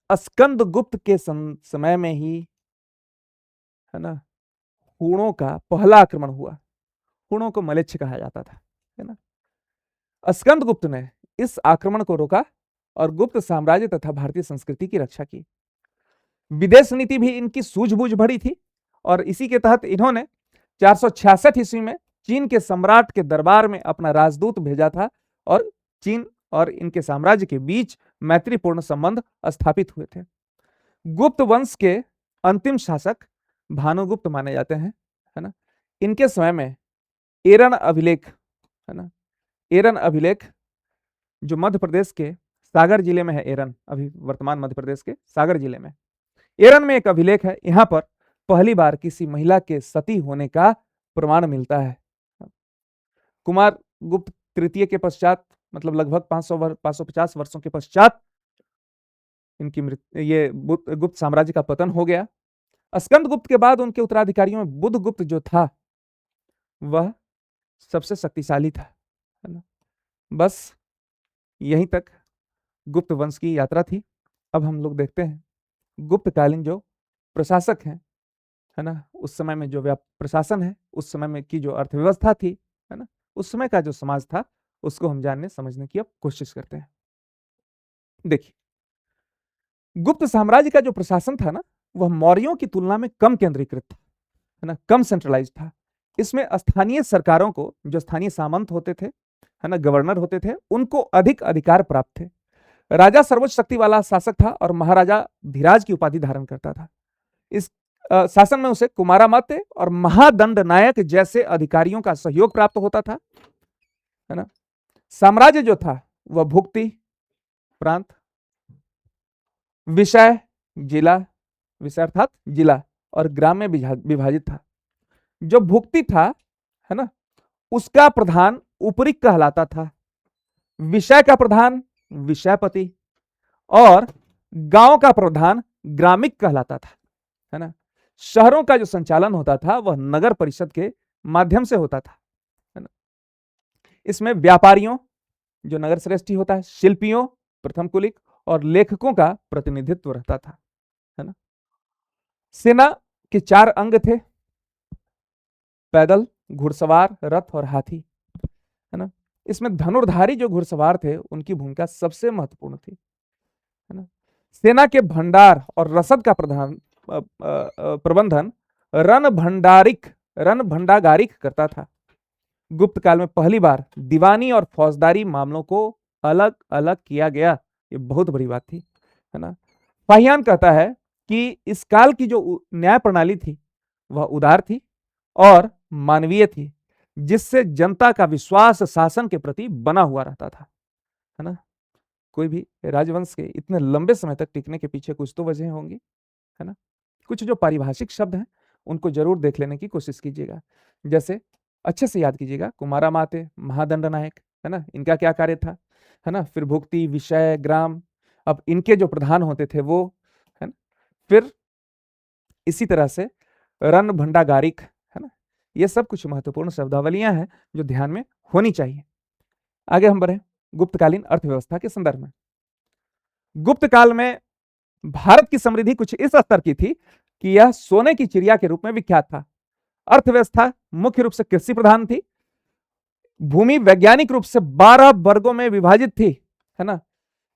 A: स्कंदगुप्त के समय में ही, है ना, हूणों का पहला आक्रमण हुआ। हूणों को मलेच्छ कहा जाता था, है ना। स्कंदगुप्त ने इस आक्रमण को रोका और गुप्त साम्राज्य तथा भारतीय संस्कृति की रक्षा की। विदेश नीति भी इनकी सूझबूझ भरी थी, और इसी के तहत इन्होंने 466 ईस्वी में चीन के सम्राट के दरबार में अपना राजदूत भेजा था, और चीन और इनके साम्राज्य के बीच मैत्रीपूर्ण संबंध स्थापित हुए थे। गुप्त वंश के अंतिम शासक भानुगुप्त माने जाते हैं, है ना। इनके समय में एरन अभिलेख, है ना, एरन अभिलेख जो मध्य प्रदेश के सागर जिले में है, एरन अभी वर्तमान मध्य प्रदेश के सागर जिले में, एरन में एक अभिलेख है। यहां पर पहली बार किसी महिला के सती होने का प्रमाण मिलता है। कुमार गुप्त तृतीय के पश्चात, मतलब लगभग 550 वर्षों के पश्चात इनकी मृत्यु, ये गुप्त साम्राज्य का पतन हो गया। स्कंदगुप्त के बाद उनके उत्तराधिकारियों में बुधगुप्त जो था वह सबसे शक्तिशाली था, है ना। बस यहीं तक गुप्त वंश की यात्रा थी। अब हम लोग देखते हैं गुप्तकालीन जो प्रशासक हैं, है ना, उस समय में जो प्रशासन है, उस समय में की जो अर्थव्यवस्था थी, है ना, उस समय का जो समाज था, उसको हम जानने समझने की अब कोशिश करते हैं। देखिए, गुप्त साम्राज्य का जो प्रशासन था ना, वह मौर्यों की तुलना में कम केंद्रीकृत था, है ना, कम सेंट्रलाइज था। इसमें स्थानीय सरकारों को, जो स्थानीय सामंत होते थे, है ना, गवर्नर होते थे, उनको अधिक अधिकार प्राप्त थे। राजा सर्वोच्च शक्ति वाला शासक था और महाराजा धीराज की उपाधि धारण करता था। इस शासन में उसे कुमारामात्य और महादंड नायक जैसे अधिकारियों का सहयोग प्राप्त होता था, है ना। साम्राज्य जो था वह भुक्ति प्रांत, विषय जिला, विषय अर्थात जिला, और ग्राम में विभाजित था। जो भुक्ति था, है ना, उसका प्रधान उपरिक कहलाता था, विषय का प्रधान विषयपति, और गांव का प्रधान ग्रामिक कहलाता था, है ना। शहरों का जो संचालन होता था वह नगर परिषद के माध्यम से होता था, है ना। इसमें व्यापारियों, जो नगर श्रेष्ठी होता है, शिल्पियों, प्रथम कुलिक, और लेखकों का प्रतिनिधित्व रहता था, है ना। सेना के 4 अंग थे, पैदल, घुड़सवार, रथ और हाथी, है ना। इसमें धनुर्धारी जो घुड़सवार थे उनकी भूमिका सबसे महत्वपूर्ण थी, है ना। सेना के भंडार और रसद का प्रबंधन रण भंडागारिक करता था। गुप्त काल में पहली बार दीवानी और फौजदारी मामलों को अलग अलग किया गया, ये बहुत बड़ी बात थी, है ना। फाहियान कहता है कि इस काल की जो न्याय प्रणाली थी वह उदार थी और मानवीय थी, जिससे जनता का विश्वास शासन के प्रति बना हुआ रहता था, है ना। कोई भी राजवंश के इतने लंबे समय तक टिकने के पीछे कुछ तो वजह होंगी, है ना। कुछ जो पारिभाषिक शब्द हैं उनको जरूर देख लेने की कोशिश कीजिएगा। जैसे अच्छे से याद कीजिएगा, कुमारामात्य, महादंड नायक, है ना, इनका क्या कार्य था, है ना। फिर भुक्ति, विषय, ग्राम, अब इनके जो प्रधान होते थे वो, है ना। फिर इसी तरह से रण भंडागारिक, है ना। ये सब कुछ महत्वपूर्ण शब्दावलियां हैं जो ध्यान में होनी चाहिए। आगे हम बढ़े गुप्तकालीन अर्थव्यवस्था के संदर्भ में। गुप्त काल में भारत की समृद्धि कुछ इस स्तर की थी कि यह सोने की चिड़िया के रूप में विख्यात था। अर्थव्यवस्था मुख्य रूप से कृषि प्रधान थी। भूमि वैज्ञानिक रूप से 12 वर्गों में विभाजित थी, है ना,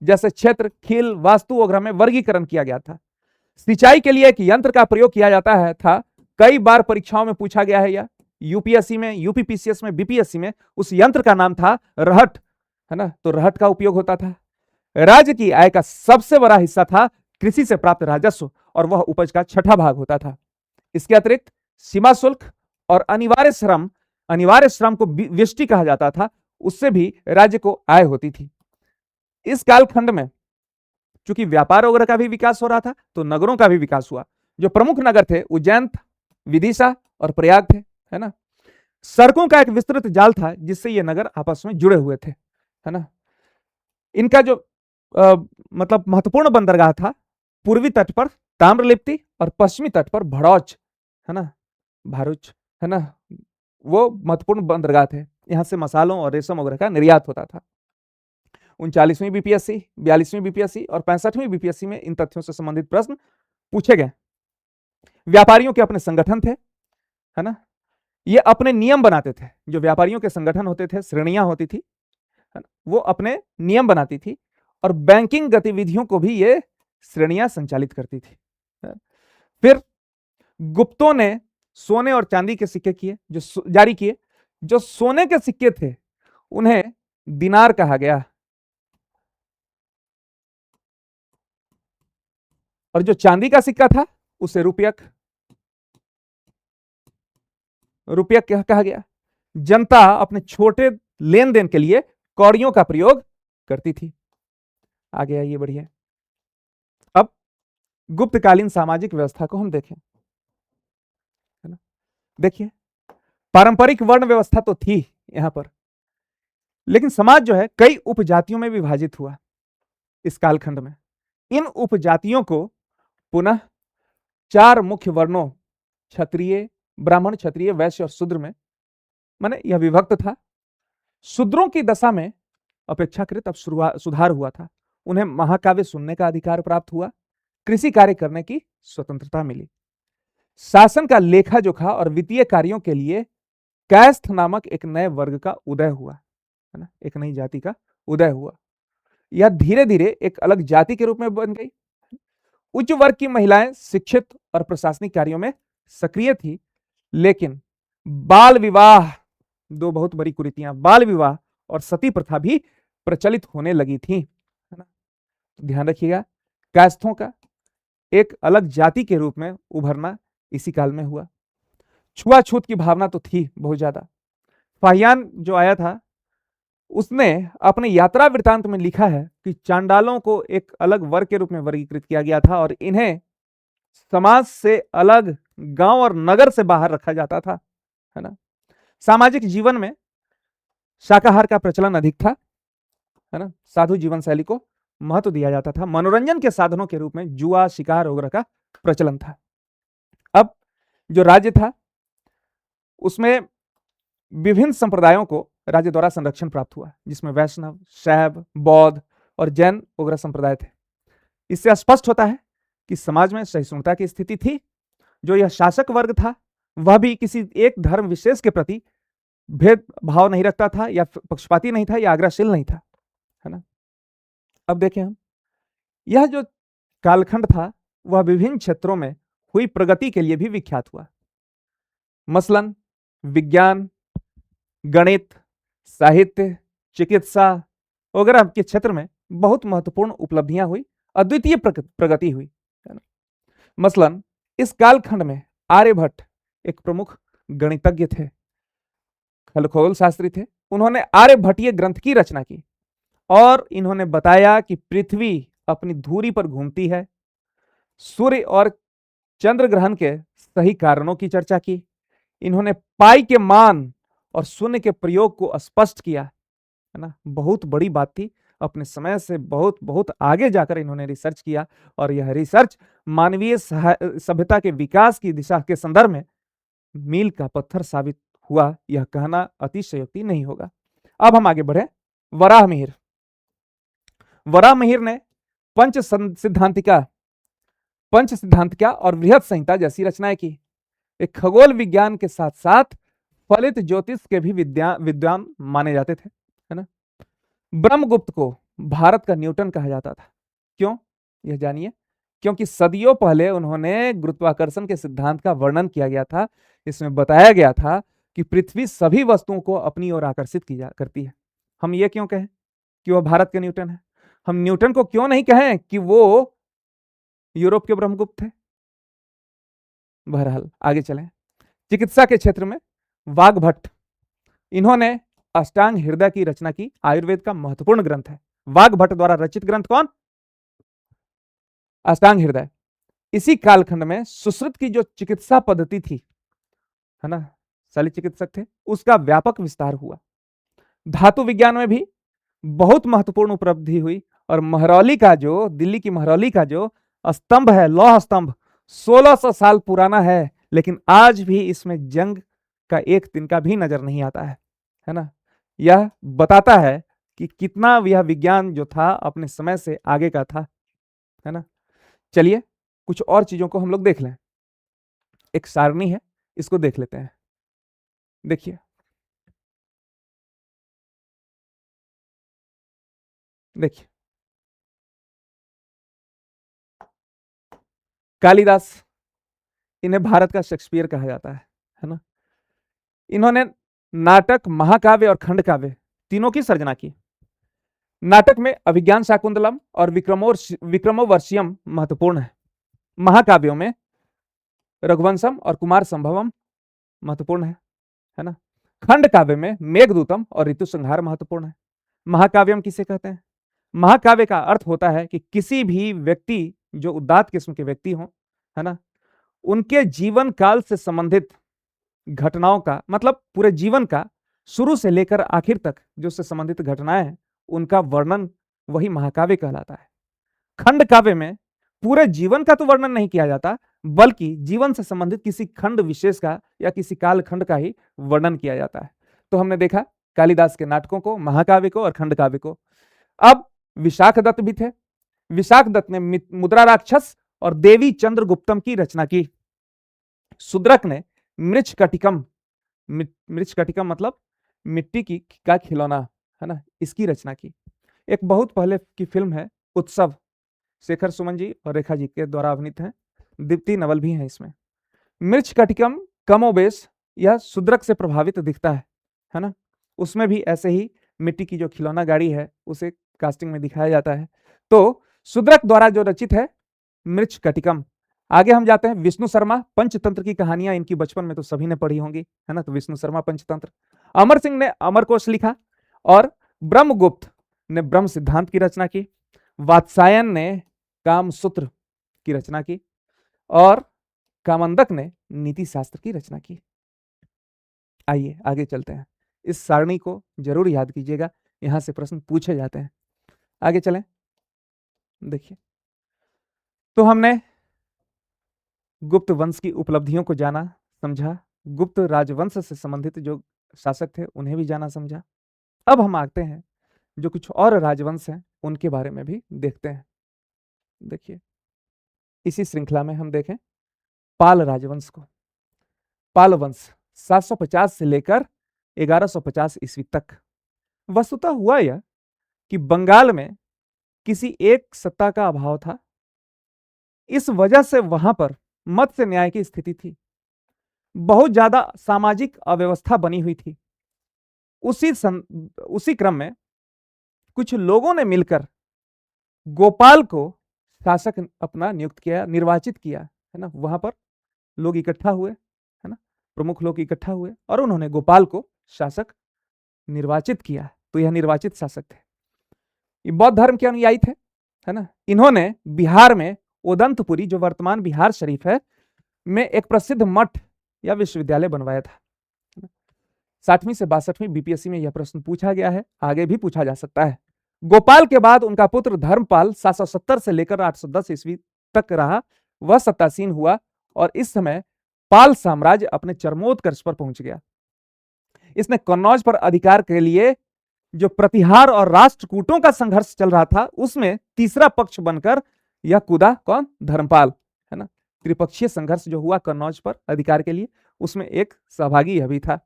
A: जैसे क्षेत्र, खील, वास्तु वगैरह में वर्गीकरण किया गया था। सिंचाई के लिए एक यंत्र का प्रयोग किया जाता है था, कई बार परीक्षाओं में पूछा गया है यह, यूपीएससी में, यूपीपीसीएस में, बीपीएससी में। उस यंत्र का नाम था रहट, है ना, तो रहट का उपयोग होता था। राज्य की आय का सबसे बड़ा हिस्सा था कृषि से प्राप्त राजस्व, और वह उपज का 6ठा भाग होता था। इसके अतिरिक्त सीमा शुल्क और अनिवार्य श्रम को विष्टि कहा जाता था, उससे भी राज्य को आय होती थी। इस कालखंड में चूंकि व्यापार वगैरह का भी विकास हो रहा था, तो नगरों का भी विकास हुआ। जो प्रमुख नगर थे उज्जैन, विदिशा और प्रयाग थे, है ना। सड़कों का एक विस्तृत जाल था जिससे ये नगर आपस में जुड़े हुए थे, है ना। इनका जो मतलब महत्वपूर्ण बंदरगाह था, पूर्वी तट पर ताम्रलिप्ति और पश्चिमी तट पर भड़ौच, है ना, भारूच, है ना, वो महत्वपूर्ण बंदरगाह थे। यहां से मसालों और रेशम वगैरह का निर्यात होता था। 39वीं बीपीएससी, 42वीं बीपीएससी और 65वीं बीपीएससी में इन तथ्यों से संबंधित प्रश्न पूछे गए। व्यापारियों के अपने संगठन थे, है ना, ये अपने नियम बनाते थे। जो व्यापारियों के संगठन होते थे, श्रेणियां होती थी, वो अपने नियम बनाती थी, और बैंकिंग गतिविधियों को भी ये श्रेणियां संचालित करती थी। फिर गुप्तों ने सोने और चांदी के सिक्के किए, जो जारी किए। जो सोने के सिक्के थे उन्हें दिनार कहा गया, और जो चांदी का सिक्का था उसे रुपयक कहा गया। जनता अपने छोटे लेन देन के लिए कौड़ियों का प्रयोग करती थी। आगे आइए, बढ़िया। अब गुप्तकालीन सामाजिक व्यवस्था को हम देखें, है ना। देखिए, पारंपरिक वर्ण व्यवस्था तो थी यहां पर, लेकिन समाज जो है कई उपजातियों में विभाजित हुआ इस कालखंड में। इन उपजातियों को पुनः 4 मुख्य वर्णों, क्षत्रिय, ब्राह्मण, क्षत्रिय, वैश्य और शूद्र में माने यह विभक्त था। शूद्रों की दशा में अपेक्षाकृत अब सुधार हुआ था। उन्हें महाकाव्य सुनने का अधिकार प्राप्त हुआ, कृषि कार्य करने की स्वतंत्रता मिली, शासन का लेखा जोखा और वित्तीय कार्यों के लिए कैस्थ नामक एक नए वर्ग का उदय हुआ, है ना, एक नई जाति का उदय हुआ। यह धीरे धीरे एक अलग जाति के रूप में बन गई। उच्च वर्ग की महिलाएं शिक्षित और प्रशासनिक कार्यों में सक्रिय थी, लेकिन बाल विवाह, 2 बहुत बड़ी कुरीतियां, बाल विवाह और सती प्रथा भी प्रचलित होने लगी थी, है ना। तो ध्यान रखिएगा, कास्थों का एक अलग जाति के रूप में उभरना इसी काल में हुआ। छुआछूत की भावना तो थी बहुत ज्यादा। फाहियान जो आया था उसने अपने यात्रा वृत्तांत में लिखा है कि चांडालों को एक अलग वर्ग के रूप में वर्गीकृत किया गया था, और इन्हें समाज से अलग गांव और नगर से बाहर रखा जाता था, है ना। सामाजिक जीवन में शाकाहार का प्रचलन अधिक था, है ना। साधु जीवन शैली को महत्व दिया जाता था। मनोरंजन के साधनों के रूप में जुआ, शिकार वगैरह का प्रचलन था। अब जो राज्य था उसमें विभिन्न संप्रदायों को राज्य द्वारा संरक्षण प्राप्त हुआ, जिसमें वैष्णव, शैव, बौद्ध और जैन वगैरह संप्रदाय थे। इससे स्पष्ट होता है कि समाज में सहिष्णुता की स्थिति थी। जो यह शासक वर्ग था वह भी किसी एक धर्म विशेष के प्रति भेदभाव नहीं रखता था, या पक्षपाती नहीं था, या आग्रहशील नहीं था, है ना। अब देखें हम, यह जो कालखंड था वह विभिन्न क्षेत्रों में हुई प्रगति के लिए भी विख्यात हुआ। मसलन विज्ञान, गणित, साहित्य, चिकित्सा वगैरह के क्षेत्र में बहुत महत्वपूर्ण उपलब्धियां हुई, अद्वितीय प्रगति हुई, है ना। मसलन इस कालखंड में आर्यभट्ट एक प्रमुख गणितज्ञ थे, खगोल शास्त्री थे। उन्होंने आर्यभट्टीय ग्रंथ की रचना की, और इन्होंने बताया कि पृथ्वी अपनी धुरी पर घूमती है। सूर्य और चंद्र ग्रहण के सही कारणों की चर्चा की। इन्होंने पाई के मान और शून्य के प्रयोग को स्पष्ट किया, है ना। बहुत बड़ी बात थी, अपने समय से बहुत बहुत आगे जाकर इन्होंने रिसर्च किया, और यह रिसर्च मानवीय सभ्यता के विकास की दिशा के संदर्भ में मील का पत्थर साबित हुआ, यह कहना अतिशयोक्ति नहीं होगा। अब हम आगे बढ़े। वराह मिहिर ने पंच सिद्धांतिका पंच सिद्धांत क्या और बृहद संहिता जैसी रचनाएं की। एक खगोल विज्ञान के साथ साथ फलित ज्योतिष के भी विद्वान माने जाते थे, है ना। ब्रह्मगुप्त को भारत का न्यूटन कहा जाता था। क्यों, यह जानिए। क्योंकि सदियों पहले उन्होंने गुरुत्वाकर्षण के सिद्धांत का वर्णन किया गया था। इसमें बताया गया था कि पृथ्वी सभी वस्तुओं को अपनी ओर आकर्षित की करती है। हम ये क्यों कहें कि वह भारत के न्यूटन है? हम न्यूटन को क्यों नहीं कहें कि वो यूरोप के ब्रह्मगुप्त थे? बहरहाल आगे चलें। चिकित्सा के क्षेत्र में वाघभट्ट, इन्होंने अष्टांग हृदय की रचना की। आयुर्वेद का महत्वपूर्ण ग्रंथ है। वाघभट्ट द्वारा रचित ग्रंथ कौन? अष्टांग हृदय। इसी कालखंड में सुश्रुत की जो चिकित्सा पद्धति थी, है ना, शल्य चिकित्सक थे, उसका व्यापक विस्तार हुआ। धातु विज्ञान में भी बहुत महत्वपूर्ण उपलब्धि हुई। और महरौली का जो, दिल्ली की महरौली का जो स्तंभ है, लौह स्तंभ, 1600 साल पुराना है, लेकिन आज भी इसमें जंग का एक तिनका भी नजर नहीं आता है ना। यह बताता है कि कितना यह विज्ञान जो था अपने समय से आगे का था, है ना। चलिए कुछ और चीजों को हम लोग देख लें। एक सारणी है, इसको देख लेते हैं। देखिए, देखिए, कालिदास, इन्हें भारत का शेक्सपियर कहा जाता है ना। इन्होंने नाटक, महाकाव्य और खंड काव्य तीनों की सर्जना की। नाटक में अभिज्ञान शाकुंतलम और विक्रमोर्वशीयम महत्वपूर्ण है। महाकाव्यों में रघुवंशम और कुमार संभवम महत्वपूर्ण है ना। खंड काव्य में मेघदूतम और ऋतु संहार महत्वपूर्ण है। महाकाव्यम किसे कहते हैं? महाकाव्य का अर्थ होता है कि किसी भी व्यक्ति जो उदात्त किस्म के व्यक्ति हों, है ना, उनके जीवन काल से संबंधित घटनाओं का, मतलब पूरे जीवन का शुरू से लेकर आखिर तक जो से संबंधित घटनाएं हैं, उनका वर्णन वही महाकाव्य कहलाता है। खंड काव्य में पूरे जीवन का तो वर्णन नहीं किया जाता, बल्कि जीवन से संबंधित किसी खंड विशेष का या किसी काल खंड का ही वर्णन किया जाता है। तो हमने देखा कालिदास के नाटकों को, महाकाव्य को और खंड काव्य को। अब विशाख दत्त भी थे। विशाख दत्त ने मुद्रा राक्षस और देवी चंद्रगुप्तम की रचना की। शूद्रक ने मृच्छकटिकम, मृच्छकटिकम मतलब मिट्टी की का खिलौना, है ना, इसकी रचना की। एक बहुत पहले की फिल्म है उत्सव, शेखर सुमन जी और रेखा जी के द्वारा अभिनीत है। दीप्ति नवल भी है इसमें। मृच्छकटिकम कमोबेश यह शूद्रक से प्रभावित दिखता है ना। उसमें भी ऐसे ही मिट्टी की जो खिलौना गाड़ी है उसे कास्टिंग में दिखाया जाता है। तो शूद्रक द्वारा जो रचित है मृच्छकटिकम। आगे हम जाते हैं विष्णु शर्मा, पंचतंत्र की कहानियां इनकी बचपन में तो सभी ने पढ़ी होंगी, है ना। तो विष्णु शर्मा पंचतंत्र। अमर सिंह ने अमरकोश लिखा और ब्रह्मगुप्त ने ब्रह्म सिद्धांत की रचना की। वात्सायन ने कामसूत्र की रचना की और कामंदक ने नीति शास्त्र की रचना की। आइए आगे चलते हैं। इस सारणी को जरूर याद कीजिएगा, यहां से प्रश्न पूछे जाते हैं। आगे चलें। देखिए, तो हमने गुप्त वंश की उपलब्धियों को जाना, समझा। गुप्त राजवंश से संबंधित जो शासक थे उन्हें भी जाना, समझा। अब हम आते हैं जो कुछ और राजवंश हैं उनके बारे में भी देखते हैं। देखिए, इसी श्रृंखला में हम देखें पाल राजवंश को। पाल वंश 750 से लेकर 1150 ईस्वी तक। वस्तुतः हुआ यह कि बंगाल में किसी एक सत्ता का अभाव था, इस वजह से वहां पर मत्स्य न्याय की स्थिति थी। बहुत ज्यादा सामाजिक अव्यवस्था बनी हुई थी। उसी क्रम में कुछ लोगों ने मिलकर गोपाल को शासक अपना नियुक्त किया, निर्वाचित किया, है ना। वहां पर लोग इकट्ठा हुए, है ना, प्रमुख लोग इकट्ठा हुए और उन्होंने गोपाल को शासक निर्वाचित किया। तो यह निर्वाचित शासक थे, ये बौद्ध धर्म के अनुयायी थे, है ना। इन्होंने बिहार में ओदंतपुरी, जो वर्तमान बिहार शरीफ है, में एक प्रसिद्ध मठ या विश्वविद्यालय बनवाया था। 60वीं से 62वीं बीपीएससी में यह प्रश्न पूछा गया है, आगे भी पूछा जा सकता है। गोपाल के बाद उनका पुत्र धर्मपाल 770 से लेकर 810 ईस्वी तक रहा। वह सत्तासीन हुआ और इस समय पाल साम्राज्य अपने चरमोत्कर्ष पर पहुंच गया। इसने कन्नौज पर अधिकार के लिए जो प्रतिहार और राष्ट्रकूटों का संघर्ष चल रहा था, उसमें तीसरा पक्ष बनकर यह कूदा, कौन? धर्मपाल, है ना। त्रिपक्षीय संघर्ष जो हुआ कन्नौज पर अधिकार के लिए, उसमें एक सहभागी यह भी था।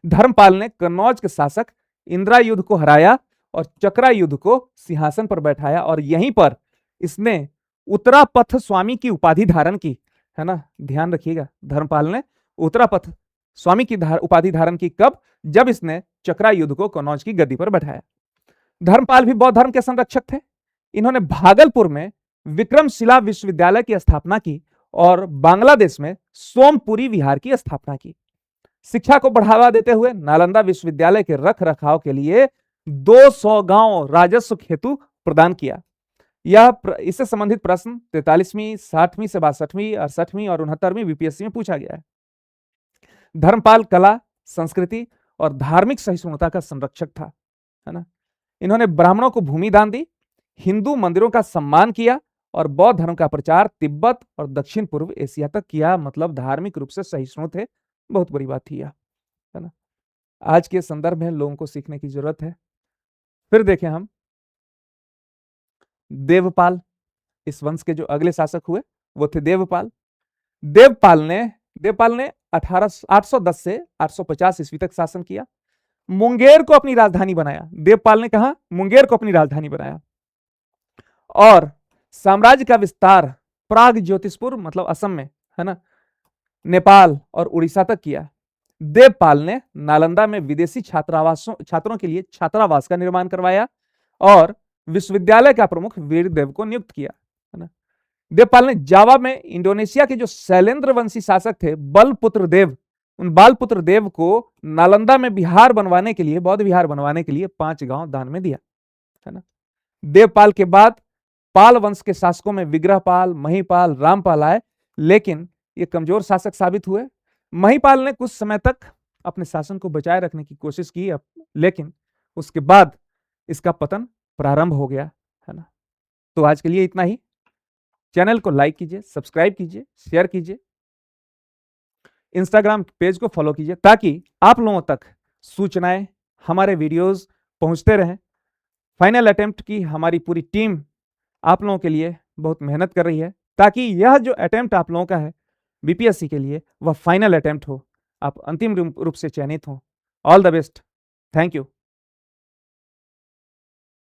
A: धर्मपाल ने कन्नौज के शासक इंदिरा युद्ध को हराया और चक्रा युद्ध को सिंहासन पर बैठाया और यहीं पर इसने उत्तरापथ स्वामी की उपाधि धारण की, है ना। ध्यान रखिएगा, धर्मपाल ने उत्तरापथ स्वामी की उपाधि धारण की कब? जब इसने चक्रा युद्ध को कन्नौज की गद्दी पर बैठाया। धर्मपाल भी बौद्ध धर्म के संरक्षक थे। इन्होंने भागलपुर में विक्रमशिला विश्वविद्यालय की स्थापना की और बांग्लादेश में सोमपुरी विहार की स्थापना की। शिक्षा को बढ़ावा देते हुए नालंदा विश्वविद्यालय के रख रखाव के लिए 200 गांव राजस्व हेतु प्रदान किया। यह इससे संबंधित प्रश्न 43वीं, 60वीं से 62वीं, 68वीं और 69वीं बीपीएससी में पूछा गया है। धर्मपाल कला, संस्कृति और धार्मिक सहिष्णुता का संरक्षक था, है ना। इन्होंने ब्राह्मणों को भूमि दान दी, हिंदू मंदिरों का सम्मान किया और बौद्ध धर्म का प्रचार तिब्बत और दक्षिण पूर्व एशिया तक किया। मतलब धार्मिक रूप से सहिष्णु थे, बहुत बड़ी बात थी यह, है ना। आज के संदर्भ में लोगों को सीखने की जरूरत है। फिर देखें हम देवपाल, इस वंश के जो अगले शासक हुए वो थे देवपाल। देवपाल ने 810 से 850 ईस्वी तक शासन किया। मुंगेर को अपनी राजधानी बनाया। देवपाल ने कहा मुंगेर को अपनी राजधानी बनाया और साम्राज्य का विस्तार प्राग ज्योतिषपुर मतलब असम में, है ना, नेपाल और उड़ीसा तक किया। देवपाल ने नालंदा में विदेशी छात्रों के लिए छात्रावास का निर्माण करवाया और विश्वविद्यालय का प्रमुख वीरदेव को नियुक्त किया, है ना। देवपाल ने जावा में इंडोनेशिया के जो शैलेंद्र वंशी शासक थे बलपुत्र देव, उन बालपुत्र देव को नालंदा में बिहार बनवाने के लिए, बौद्ध विहार बनवाने के लिए 5 गांव दान में दिया, है ना। देवपाल के बाद पाल वंश के शासकों में विग्रहपाल, महिपाल, रामपाल आए, लेकिन ये कमजोर शासक साबित हुए। महिपाल ने कुछ समय तक अपने शासन को बचाए रखने की कोशिश की, लेकिन उसके बाद इसका पतन प्रारंभ हो गया, है ना। तो आज के लिए इतना ही। चैनल को लाइक कीजिए, सब्सक्राइब कीजिए, शेयर कीजिए, इंस्टाग्राम पेज को फॉलो कीजिए ताकि आप लोगों तक सूचनाएं, हमारे वीडियोस पहुंचते रहें। फाइनल अटेम्प्ट की हमारी पूरी टीम आप लोगों के लिए बहुत मेहनत कर रही है ताकि यह जो अटेम्प्ट आप लोगों का है बीपीएससी के लिए वह फाइनल अटेम्प्ट हो, आप अंतिम रूप से चयनित हो। All the best, thank you.